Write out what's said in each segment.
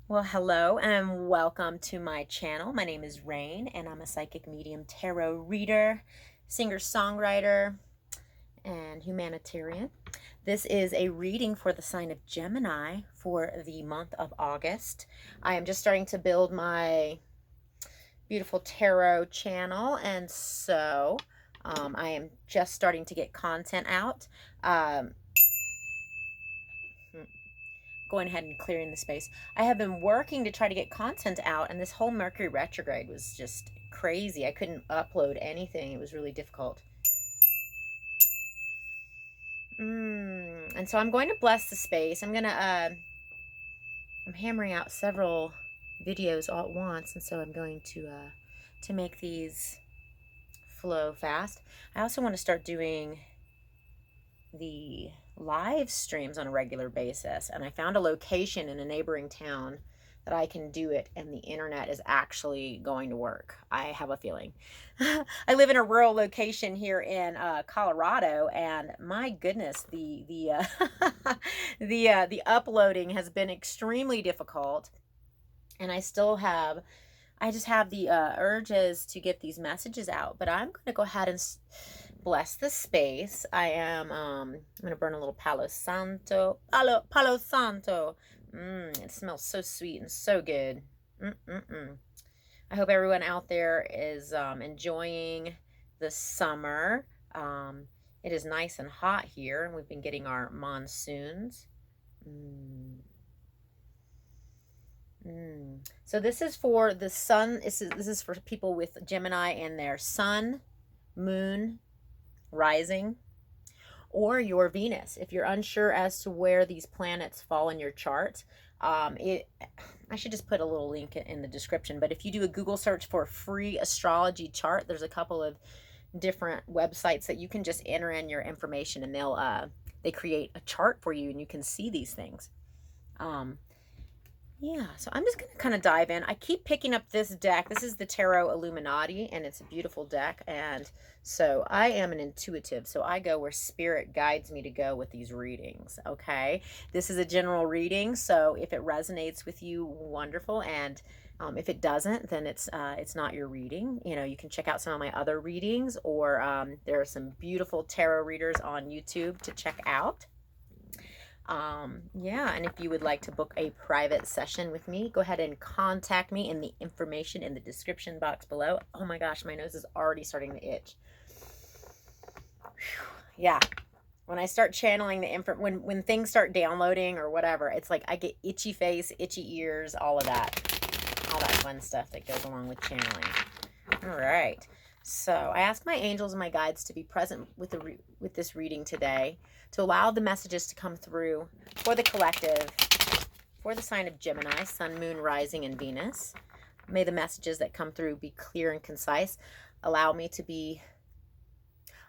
Well, hello and welcome to my channel. My name is Rayne and I'm a psychic medium tarot reader, singer-songwriter, and humanitarian. This is a reading for the sign of Gemini for the month of August. I am just starting to build my beautiful tarot channel, and so I am just starting to get content out. Going ahead and clearing the space. I have been working to try to get content out, and this whole Mercury retrograde was just crazy. I couldn't upload anything. It was really difficult. And so I'm going to bless the space. I'm hammering out several videos all at once, and so I'm going to make these flow fast. I also want to start doing the live streams on a regular basis, and I found a location in a neighboring town that I can do it, and the internet is actually going to work. I have a feeling. I live in a rural location here in Colorado, and my goodness, the uploading has been extremely difficult, and I just have the urges to get these messages out, but I'm going to go ahead and bless the space. I'm going to burn a little Palo Santo. Palo Santo. It smells so sweet and so good. I hope everyone out there is enjoying the summer. It is nice and hot here, and we've been getting our monsoons. So this is for the sun. This is for people with Gemini and their sun, moon, rising, or your Venus. If you're unsure as to where these planets fall in your chart, I should just put a little link in the description, but if you do a Google search for a free astrology chart, there's a couple of different websites that you can just enter in your information, and they create a chart for you, and you can see these things. Yeah, so I'm just going to kind of dive in. I keep picking up this deck. This is the Tarot Illuminati, and it's a beautiful deck. And so I am an intuitive, so I go where spirit guides me to go with these readings, okay? This is a general reading, so if it resonates with you, wonderful. And if it doesn't, then it's not your reading. You know, you can check out some of my other readings, or there are some beautiful tarot readers on YouTube to check out. Yeah, and if you would like to book a private session with me, go ahead and contact me in the information in the description box below. Oh my gosh, my nose is already starting to itch. Whew. Yeah, when I start channeling the info, when things start downloading or whatever, it's like I get itchy face, itchy ears, all that fun stuff that goes along with channeling. All right. So I ask my angels and my guides to be present with this reading today, to allow the messages to come through for the collective, for the sign of Gemini, Sun, Moon, Rising, and Venus. May the messages that come through be clear and concise. Allow me to be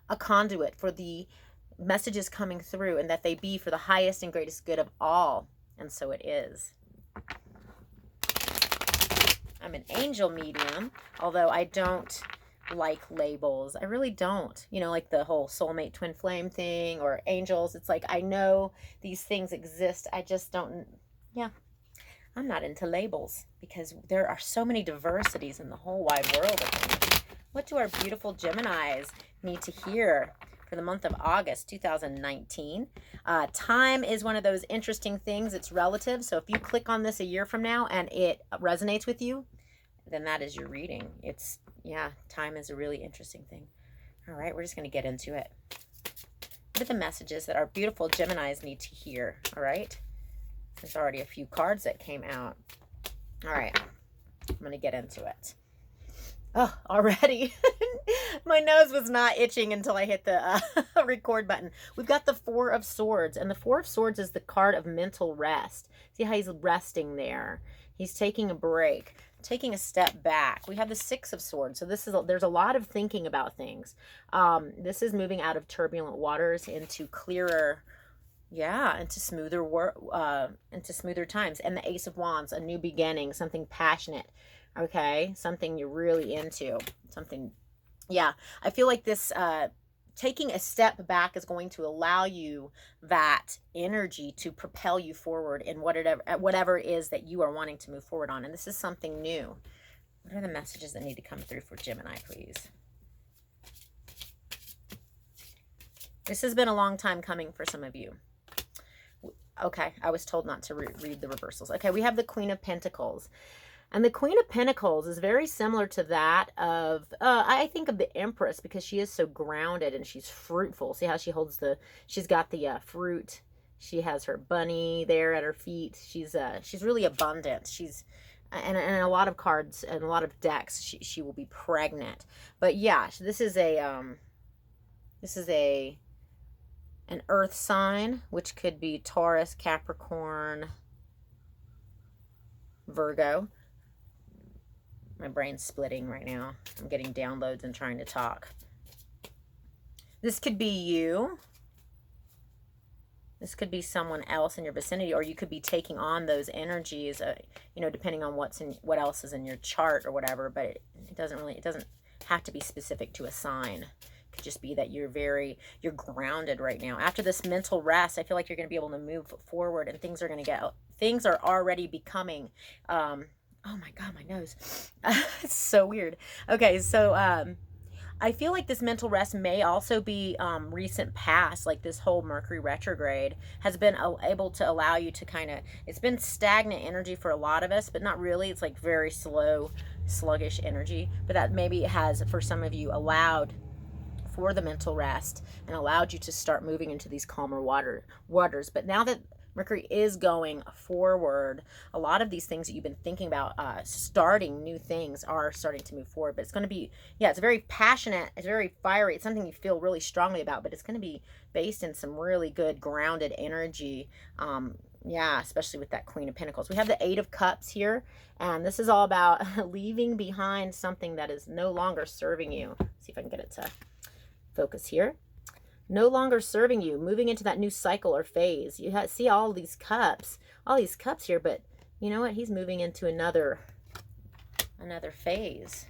a conduit for the messages coming through, and that they be for the highest and greatest good of all. And so it is. I'm an angel medium, although I don't like labels. I really don't. You know, like the whole soulmate twin flame thing or angels. It's like I know these things exist. I just don't. Yeah, I'm not into labels because there are so many diversities in the whole wide world of things. What do our beautiful Geminis need to hear for the month of August 2019? Time is one of those interesting things. It's relative. So if you click on this a year from now and it resonates with you, then that is your reading. Yeah, time is a really interesting thing. All right, we're just going to get into it. What are the messages that our beautiful Geminis need to hear? All right, there's already a few cards that came out. All right, I'm going to get into it. Oh, already. My nose was not itching until I hit the record button. We've got the Four of Swords, and the Four of Swords is the card of mental rest. See how he's resting there? He's taking a break, taking a step back. We have the Six of Swords. So there's a lot of thinking about things. This is moving out of turbulent waters into clearer, into smoother times. And the Ace of Wands, a new beginning, something passionate. Okay, something you're really into. Something, yeah. I feel like this taking a step back is going to allow you that energy to propel you forward in whatever it is that you are wanting to move forward on. And this is something new. What are the messages that need to come through for Gemini, please? This has been a long time coming for some of you. Okay, I was told not to read the reversals. Okay, we have the Queen of Pentacles. And the Queen of Pentacles is very similar to that of, I think of the Empress, because she is so grounded and she's fruitful. See how she holds she's got the fruit. She has her bunny there at her feet. She's really abundant. And a lot of cards and a lot of decks, she will be pregnant. But yeah, this is an earth sign, which could be Taurus, Capricorn, Virgo. My brain's splitting right now. I'm getting downloads and trying to talk. This could be you. This could be someone else in your vicinity, or you could be taking on those energies, you know, depending on what else is in your chart or whatever. But it doesn't have to be specific to a sign. Could just be that you're grounded right now. After this mental rest, I feel like you're going to be able to move forward, and things are already becoming, oh my God, my nose. It's so weird. Okay, so I feel like this mental rest may also be recent past, like this whole Mercury retrograde has been able to allow you to it's been stagnant energy for a lot of us, but not really. It's like very slow, sluggish energy, but that maybe has, for some of you, allowed for the mental rest and allowed you to start moving into these calmer waters. But now that Mercury is going forward, a lot of these things that you've been thinking about starting new things are starting to move forward. But it's going to be, yeah, it's very passionate, it's very fiery, it's something you feel really strongly about, but it's going to be based in some really good grounded energy. Yeah, especially with that Queen of Pentacles. We have the Eight of Cups here, and this is all about leaving behind something that is no longer serving you. Let's see if I can get it to focus here. No longer serving you, moving into that new cycle or phase. You see all these cups here, but you know what? He's moving into another phase.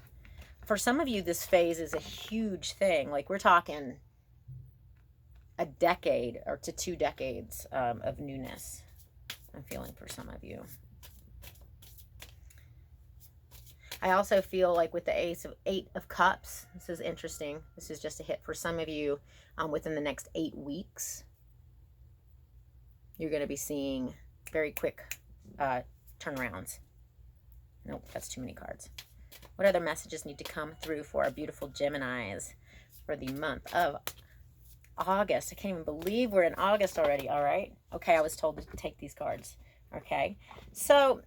For some of you, this phase is a huge thing. Like, we're talking a decade or to 2 decades of newness. I'm feeling for some of you. I also feel like with the Eight of Cups, this is interesting. This is just a hit for some of you. Within the next 8 weeks, you're going to be seeing very quick turnarounds. Nope, that's too many cards. What other messages need to come through for our beautiful Geminis for the month of August? I can't even believe we're in August already. All right. Okay, I was told to take these cards. Okay. So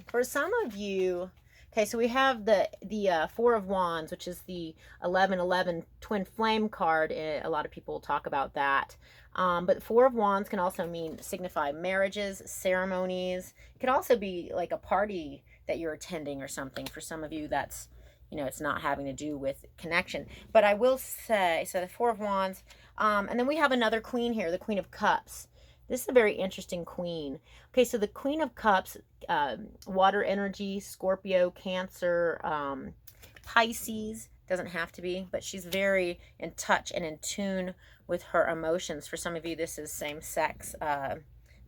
for some of you, okay, so we have the Four of Wands, which is the 11-11 twin flame card. A lot of people talk about that. But Four of Wands can also signify marriages, ceremonies. It could also be like a party that you're attending or something. For some of you, that's, you know, it's not having to do with connection. But I will say, so the Four of Wands, and then we have another queen here, the Queen of Cups. This is a very interesting queen. Okay, so the Queen of Cups, water energy, Scorpio, Cancer, Pisces, doesn't have to be, but she's very in touch and in tune with her emotions. For some of you, this is same sex.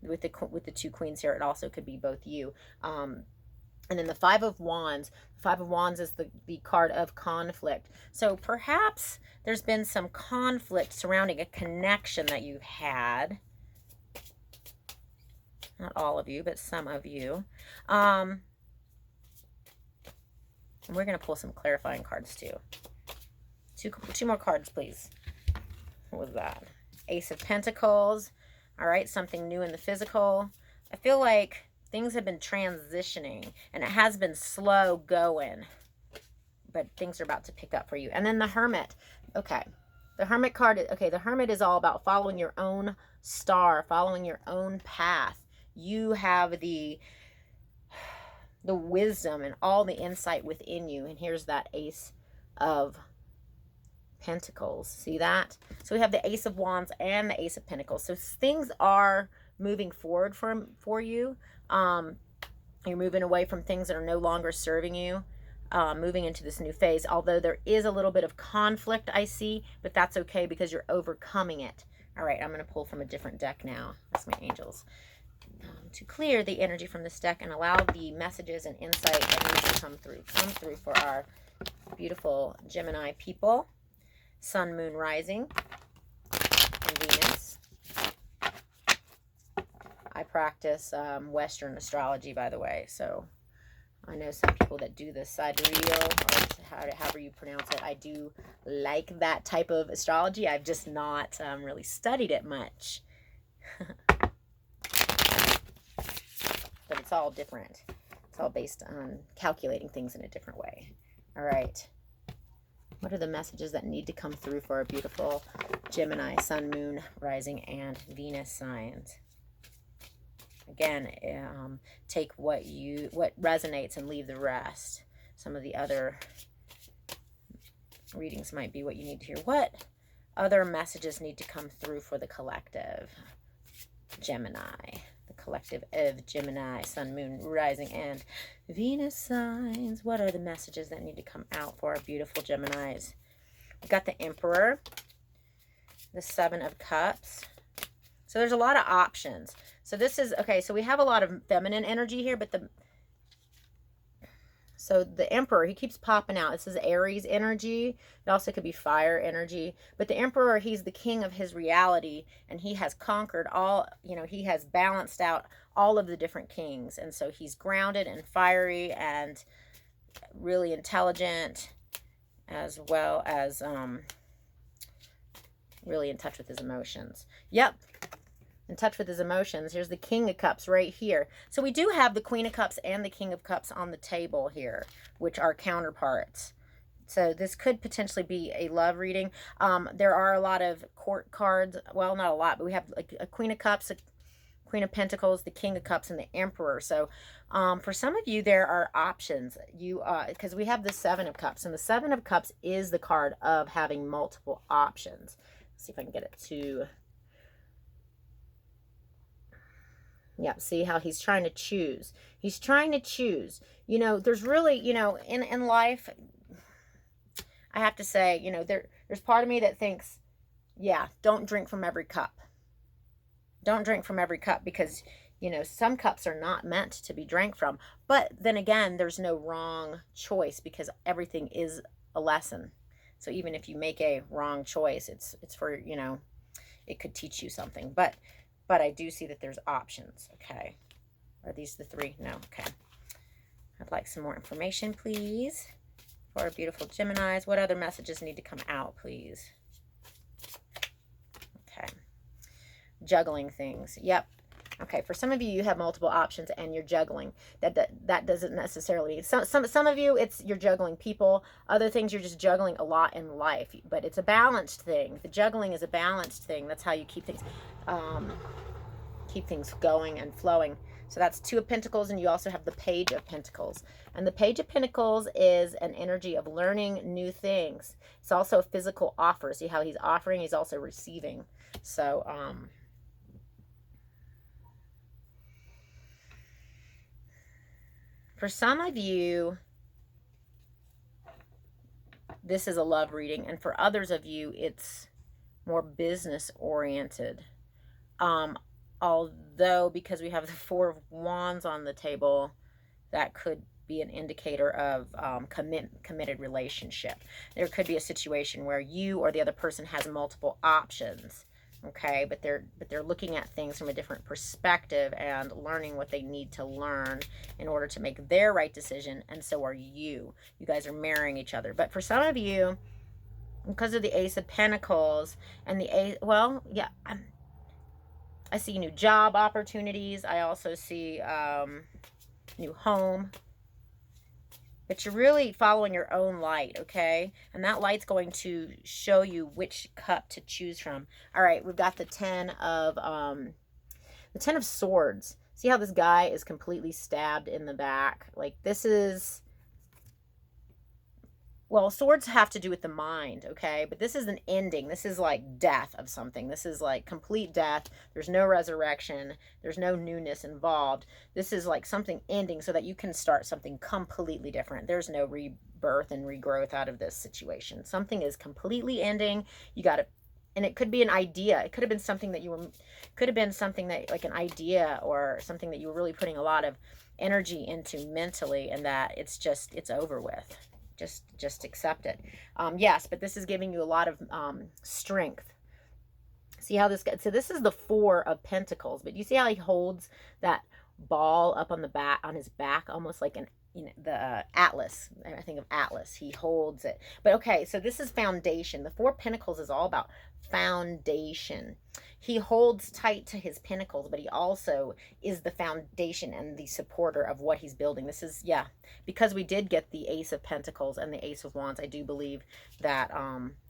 With the 2 queens here, it also could be both you. And then the Five of Wands. The Five of Wands is the card of conflict. So perhaps there's been some conflict surrounding a connection that you've had. Not all of you, but some of you. And we're going to pull some clarifying cards too. Two more cards, please. What was that? Ace of Pentacles. All right, something new in the physical. I feel like things have been transitioning, and it has been slow going, but things are about to pick up for you. And then the Hermit. Okay, the Hermit card. Okay, the Hermit is all about following your own star, following your own path. You have the wisdom and all the insight within you. And here's that Ace of Pentacles. See that? So we have the Ace of Wands and the Ace of Pentacles. So things are moving forward for you. You're moving away from things that are no longer serving you. moving into this new phase, although there is a little bit of conflict I see, but that's okay because you're overcoming it. All right, I'm going to pull from a different deck now. That's my angels. To clear the energy from this deck and allow the messages and insight that needs to come through for our beautiful Gemini people. Sun, Moon, Rising, and Venus. I practice Western astrology, by the way, so I know some people that do the sidereal, or however you pronounce it. I do like that type of astrology. I've just not really studied it much. But it's all different. It's all based on calculating things in a different way. All right. What are the messages that need to come through for our beautiful Gemini, Sun, Moon, Rising, and Venus signs? Again, take what resonates and leave the rest. Some of the other readings might be what you need to hear. What other messages need to come through for the collective Gemini? The collective of Gemini, Sun, Moon, Rising, and Venus signs. What are the messages that need to come out for our beautiful Geminis? We've got the Emperor, the Seven of Cups. So there's a lot of options. So this is, okay, so we have a lot of feminine energy here, but so the Emperor, he keeps popping out. This is Aries energy. It also could be fire energy. But the Emperor, he's the king of his reality, and he has conquered all, he has balanced out all of the different kings. And so he's grounded and fiery and really intelligent, as well as really in touch with his emotions. Yep. In touch with his emotions. Here's the King of Cups right here. So we do have the Queen of Cups and the King of Cups on the table here, which are counterparts. So this could potentially be a love reading. There are a lot of court cards. Well, not a lot, but we have like a Queen of Cups, a Queen of Pentacles, the King of Cups, and the Emperor. So for some of you, there are options. Because we have the Seven of Cups, and the Seven of Cups is the card of having multiple options. Let's see if I can get it to... Yeah, see how he's trying to choose. He's trying to choose. There's really, in life, I have to say, there's part of me that thinks, yeah, don't drink from every cup. Don't drink from every cup because, some cups are not meant to be drank from. But then again, there's no wrong choice because everything is a lesson. So even if you make a wrong choice, it's for, it could teach you something. But I do see that there's options, okay? Are these the three? No, okay. I'd like some more information, please, for our beautiful Geminis. What other messages need to come out, please? Okay. Juggling things. Yep. Okay, for some of you, you have multiple options and you're juggling. That doesn't necessarily... Some of you, you're juggling people. Other things, you're just juggling a lot in life. But it's a balanced thing. The juggling is a balanced thing. That's how you keep things going and flowing. So that's Two of Pentacles, and you also have the Page of Pentacles. And the Page of Pentacles is an energy of learning new things. It's also a physical offer. See how he's offering, he's also receiving. So, for some of you, this is a love reading. And for others of you, it's more business oriented. Although, because we have the Four of Wands on the table, that could be an indicator of committed relationship. There could be a situation where you or the other person has multiple options, okay? But they're looking at things from a different perspective and learning what they need to learn in order to make their right decision, and so are you. You guys are marrying each other. But for some of you, because of the Ace of Pentacles and the Ace, well, yeah, I see new job opportunities. I also see new home. But you're really following your own light, okay? And that light's going to show you which cup to choose from. All right, we've got the Ten of Swords. See how this guy is completely stabbed in the back? Like, this is well, swords have to do with the mind, okay? But this is an ending. This is like death of something. This is like complete death. There's no resurrection. There's no newness involved. This is like something ending so that you can start something completely different. There's no rebirth and regrowth out of this situation. Something is completely ending. You got to, and it could be an idea. It could have been something that you were, could have been something that, like an idea or something that you were really putting a lot of energy into mentally, and that it's over with. Just accept it. Yes, but this is giving you a lot of strength. See how this gets, so this is the 4 of Pentacles, but you see how he holds that ball up on the back, on his back, almost like an, you know, the Atlas. I think of Atlas. He holds it. But okay, so this is foundation. The 4 Pentacles is all about foundation. He holds tight to his pentacles, but he also is the foundation and the supporter of what he's building. This is, yeah, because we did get the Ace of Pentacles and the Ace of Wands, I do believe that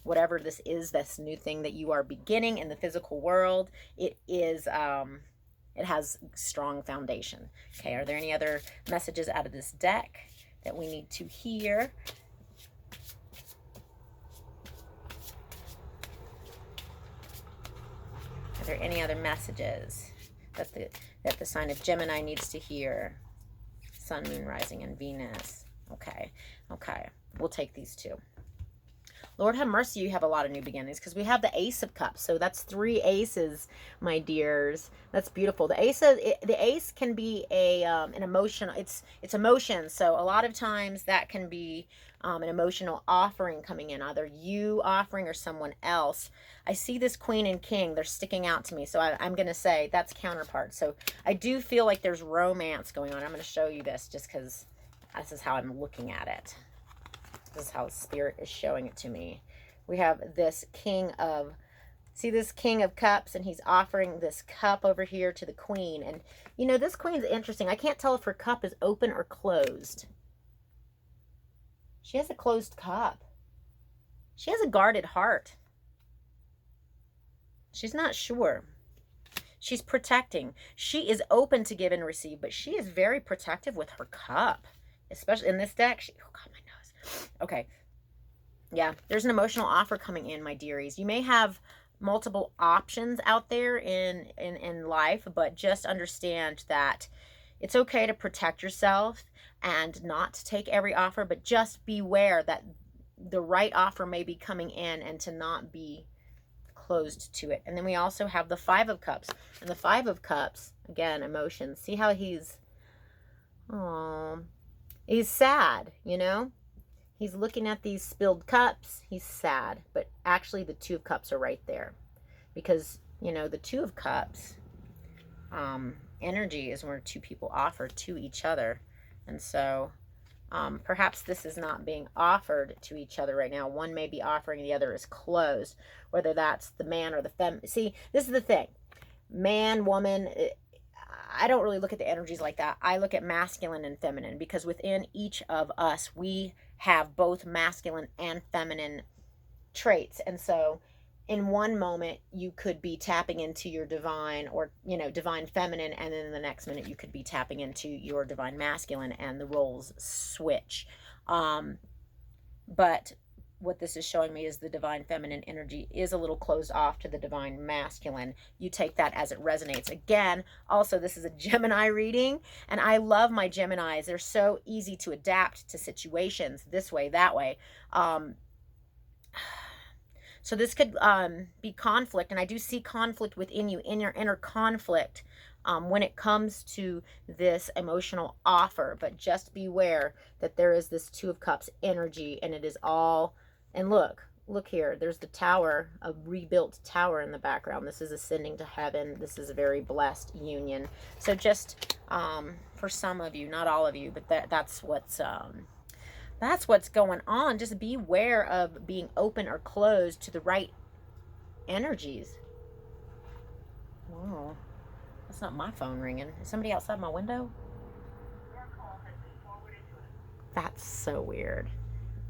whatever this is, this new thing that you are beginning in the physical world, it is, it has strong foundation. Okay, are there any other messages out of this deck that we need to hear? Are there any other messages that the sign of Gemini needs to hear? Sun, Moon, Rising, and Venus. Okay, okay. We'll take these 2. Lord have mercy, you have a lot of new beginnings, because we have the Ace of Cups. So that's 3 aces, my dears. That's beautiful. The ace can be a an emotional, it's emotion. So a lot of times that can be an emotional offering coming in, either you offering or someone else. I see this Queen and King, they're sticking out to me. So I'm going to say that's counterpart. So I do feel like there's romance going on. I'm going to show you this just because this is how I'm looking at it. This is how Spirit is showing it to me. We have this King of, see this King of Cups, and he's offering this cup over here to the Queen. And, you know, this Queen's interesting. I can't tell if her cup is open or closed. She has a closed cup. She has a guarded heart. She's not sure. She's protecting. She is open to give and receive, but she is very protective with her cup. Especially in this deck. Oh, God, my nose. Okay. Yeah, there's an emotional offer coming in, my dearies. You may have multiple options out there in life, but just understand that it's okay to protect yourself and not take every offer, but just beware that the right offer may be coming in, and to not be closed to it. And then we also have the 5 of Cups. And the 5 of Cups, again, emotions. See how he's, oh, he's sad, you know? He's looking at these spilled cups. He's sad. But actually the 2 of Cups are right there. Because, you know, the 2 of Cups, energy is where 2 people offer to each other. And so perhaps this is not being offered to each other right now. One may be offering, the other is closed. Whether that's the man or the femme. See, this is the thing. Man, woman, I don't really look at the energies like that. I look at masculine and feminine, because within each of us, we have both masculine and feminine traits. And so in one moment, you could be tapping into your divine, or, you know, divine feminine, and then in the next minute, you could be tapping into your divine masculine, and the roles switch. But what this is showing me is the divine feminine energy is a little closed off to the divine masculine. You take that as it resonates. Again, also, this is a Gemini reading, and I love my Geminis. They're so easy to adapt to situations this way, that way. So this could be conflict, and I do see conflict within you, in your inner conflict, when it comes to this emotional offer. But just beware that there is this 2 of Cups energy, and it is all, and look here, there's the tower, a rebuilt tower in the background. This is ascending to heaven. This is a very blessed union. So just for some of you, not all of you, but that's what's going on. Just beware of being open or closed to the right energies. Wow, that's not my phone ringing. Is somebody outside my window? That's so weird.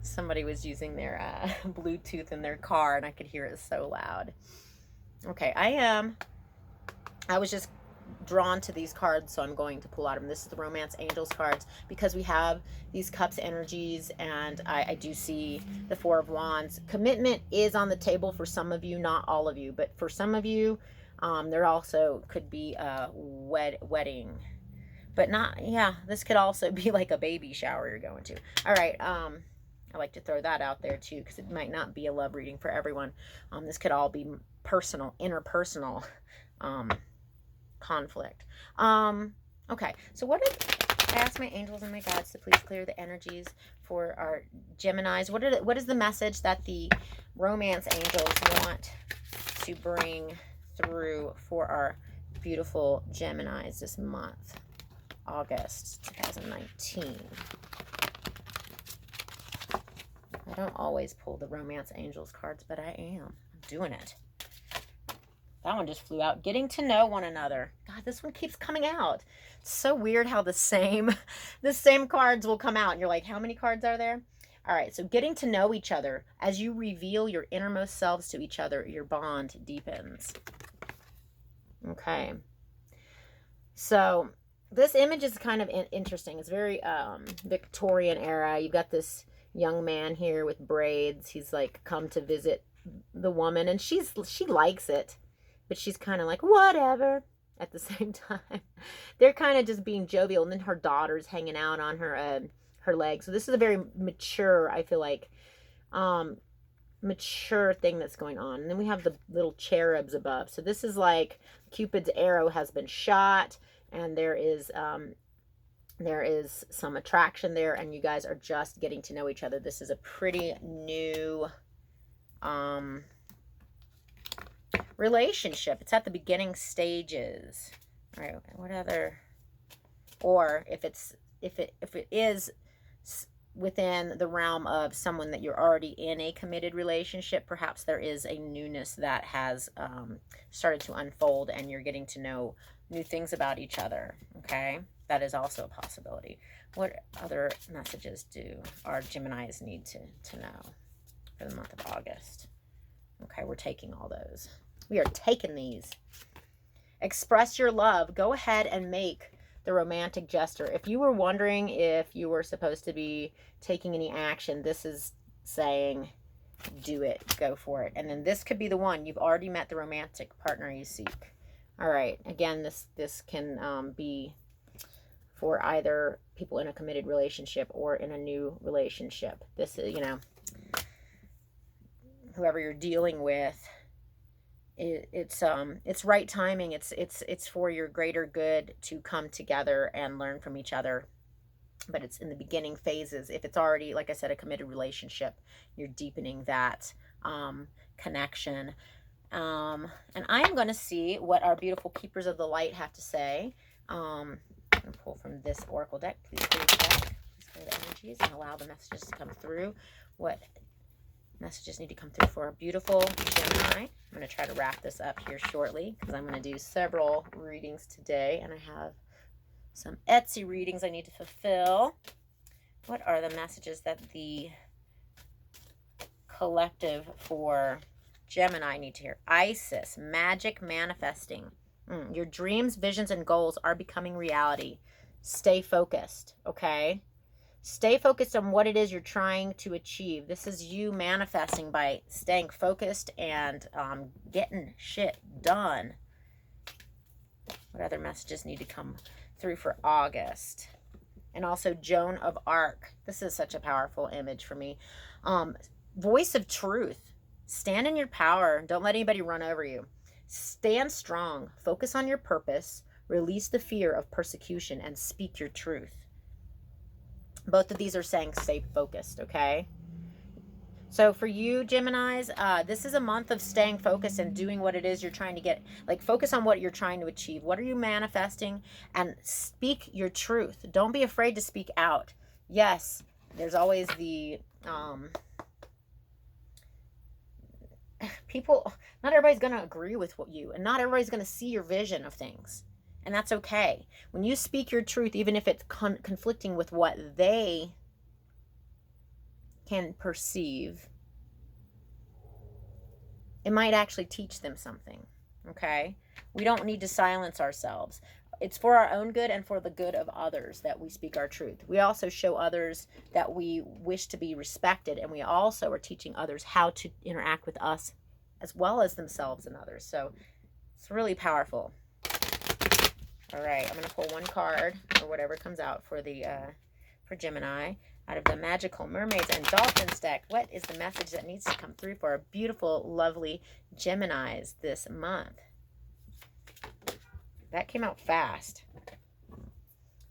Somebody was using their Bluetooth in their car, and I could hear it so loud. Okay, I was just drawn to these cards, so I'm going to pull out of them. This is the Romance Angels cards, because we have these Cups energies, and I do see the Four of Wands. Commitment is on the table for some of you, not all of you, but for some of you, there also could be a wedding, but not, yeah, this could also be like a baby shower you're going to. All right, I like to throw that out there too, because it might not be a love reading for everyone. This could all be personal, interpersonal conflict. Okay, so what if I ask my angels and my guides to please clear the energies for our Geminis? What is the message that the romance angels want to bring through for our beautiful Geminis this month, August 2019? I don't always pull the romance angels cards, but I am. I'm doing it. That one just flew out. Getting to know one another. God, this one keeps coming out. It's so weird how the same cards will come out. And you're like, how many cards are there? All right, so getting to know each other. As you reveal your innermost selves to each other, your bond deepens. Okay. So this image is kind of interesting. It's very Victorian era. You've got this young man here with braids. He's like come to visit the woman, and she likes it, but she's kind of like, whatever. At the same time, they're kind of just being jovial, and then her daughter's hanging out on her leg. So this is a very mature, I feel like, mature thing that's going on. And then we have the little cherubs above. So this is like Cupid's arrow has been shot, and there is some attraction there, and you guys are just getting to know each other. This is a pretty new relationship. It's at the beginning stages. All right, what other, or if it is within the realm of someone that you're already in a committed relationship, perhaps there is a newness that has started to unfold, and you're getting to know new things about each other. Okay, that is also a possibility. What other messages do our Geminis need to know for the month of August? Okay, we're taking all those. We are taking these. Express your love. Go ahead and make the romantic gesture. If you were wondering if you were supposed to be taking any action, this is saying do it. Go for it. And then this could be the one. You've already met the romantic partner you seek. All right. Again, this can be for either people in a committed relationship or in a new relationship. This is, whoever you're dealing with, it's right timing. It's for your greater good to come together and learn from each other. But it's in the beginning phases. If it's already, like I said, a committed relationship, you're deepening that connection. And I am going to see what our beautiful keepers of the light have to say. I'm going to pull from this oracle deck. Please clear the deck. Please clear the energies and allow the messages to come through. What messages need to come through for our beautiful Gemini? I'm going to try to wrap this up here shortly, because I'm going to do several readings today, and I have some Etsy readings I need to fulfill. What are the messages that the collective for Gemini need to hear? Isis, magic manifesting. Your dreams, visions, and goals are becoming reality. Stay focused, okay? Stay focused on what it is you're trying to achieve. This is you manifesting by staying focused and getting shit done. What other messages need to come through for August? And also Joan of Arc. This is such a powerful image for me. Voice of truth. Stand in your power. Don't let anybody run over you. Stand strong. Focus on your purpose. Release the fear of persecution and speak your truth. Both of these are saying stay focused, okay? So for you, Geminis, this is a month of staying focused and doing what it is you're trying to get. Like, focus on what you're trying to achieve. What are you manifesting? And speak your truth. Don't be afraid to speak out. Yes, there's always the people, not everybody's going to agree with what you, and not everybody's going to see your vision of things. And that's okay. When you speak your truth, even if it's conflicting with what they can perceive, it might actually teach them something, okay? We don't need to silence ourselves. It's for our own good and for the good of others that we speak our truth. We also show others that we wish to be respected, and we also are teaching others how to interact with us as well as themselves and others. So it's really powerful. All right, I'm going to pull one card or whatever comes out for the for Gemini out of the Magical Mermaids and Dolphins deck. What is the message that needs to come through for our beautiful, lovely Geminis this month? That came out fast.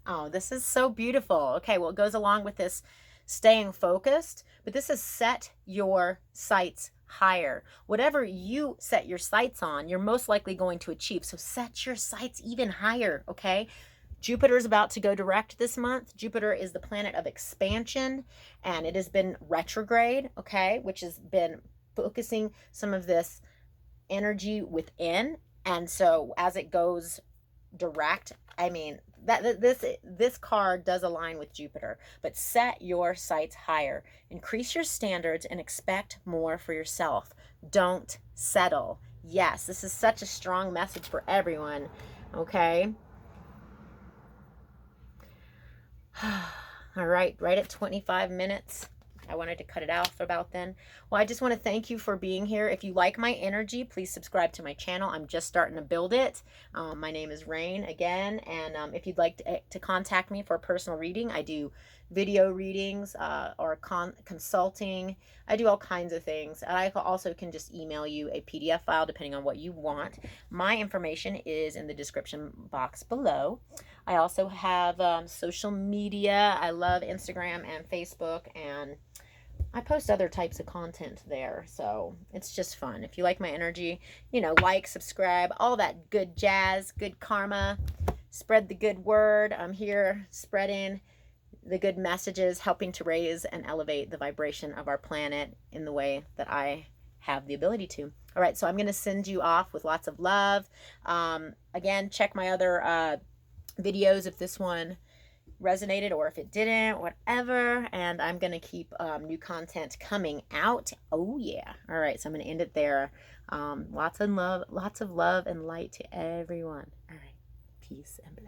Oh, this is so beautiful. Okay, well, it goes along with this staying focused, but this is set your sights higher. Whatever you set your sights on, you're most likely going to achieve. So set your sights even higher, okay? Jupiter is about to go direct this month. Jupiter is the planet of expansion, and it has been retrograde, okay, which has been focusing some of this energy within. And so as it goes direct, I mean, this card does align with Jupiter, but set your sights higher. Increase your standards and expect more for yourself. Don't settle. Yes, this is such a strong message for everyone, okay? All right at 25 minutes. I wanted to cut it out for about then. Well, I just want to thank you for being here. If you like my energy, please subscribe to my channel. I'm just starting to build it. My name is Rayne again, and if you'd like to contact me for a personal reading, I do video readings or consulting. I do all kinds of things. And I also can just email you a PDF file depending on what you want. My information is in the description box below. I also have social media. I love Instagram and Facebook, and I post other types of content there, so it's just fun. If you like my energy, you know, like, subscribe, all that good jazz, good karma. Spread the good word. I'm here spreading the good messages, helping to raise and elevate the vibration of our planet in the way that I have the ability to. All right, so I'm going to send you off with lots of love. Again, check my other videos if this one resonated or if it didn't, whatever, and I'm gonna keep new content coming out. Oh yeah. All right, so I'm gonna end it there. Lots of love and light to everyone. All right, peace and blessings.